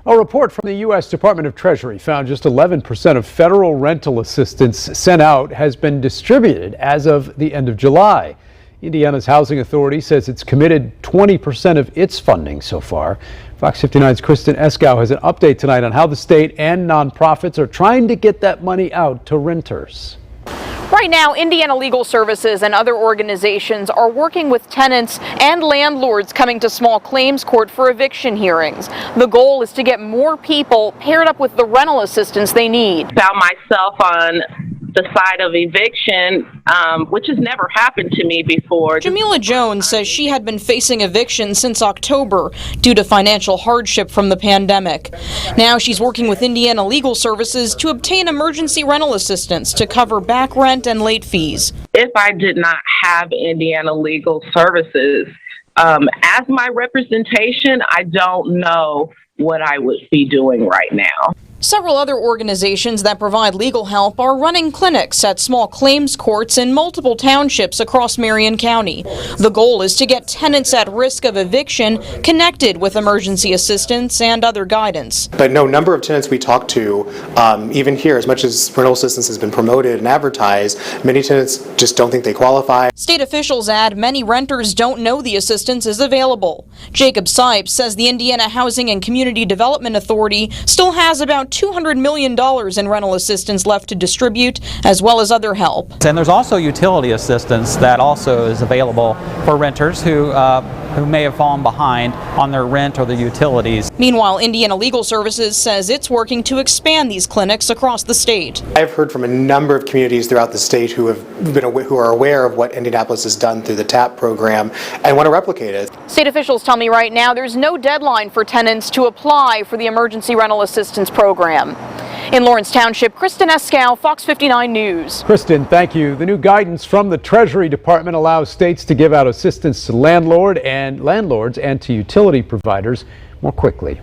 A report from the U.S. Department of Treasury found just 11% of federal rental assistance sent out has been distributed as of the end of July. Indiana's Housing Authority says it's committed 20% of its funding so far. Fox 59's Kristen Eskow has an update tonight on how the state and nonprofits are trying to get that money out to renters. Right now, Indiana Legal Services and other organizations are working with tenants and landlords coming to small claims court for eviction hearings. The goal is to get more people paired up with the rental assistance they need. Found myself on the side of eviction, which has never happened to me before. Jamila Jones says she had been facing eviction since October due to financial hardship from the pandemic. Now she's working with Indiana Legal Services to obtain emergency rental assistance to cover back rent and late fees. If I did not have Indiana Legal Services as my representation, I don't know what I would be doing right now. Several other organizations that provide legal help are running clinics at small claims courts in multiple townships across Marion County. The goal is to get tenants at risk of eviction connected with emergency assistance and other guidance. But no number of tenants we talk to, even here, as much as rental assistance has been promoted and advertised, many tenants just don't think they qualify. State officials add many renters don't know the assistance is available. Jacob Sipes says the Indiana Housing and Community Development Authority still has about $200 million in rental assistance left to distribute, as well as other help. And there's also utility assistance that also is available for renters who may have fallen behind on their rent or their utilities. Meanwhile, Indiana Legal Services says it's working to expand these clinics across the state. I've heard from a number of communities throughout the state who are aware of what Indianapolis has done through the TAP program and want to replicate it. State officials tell me right now there's no deadline for tenants to apply for the emergency rental assistance program. In Lawrence Township, Kristen Eskow, Fox 59 News. Kristen, thank you. The new guidance from the Treasury Department allows states to give out assistance to landlords and to utility providers more quickly.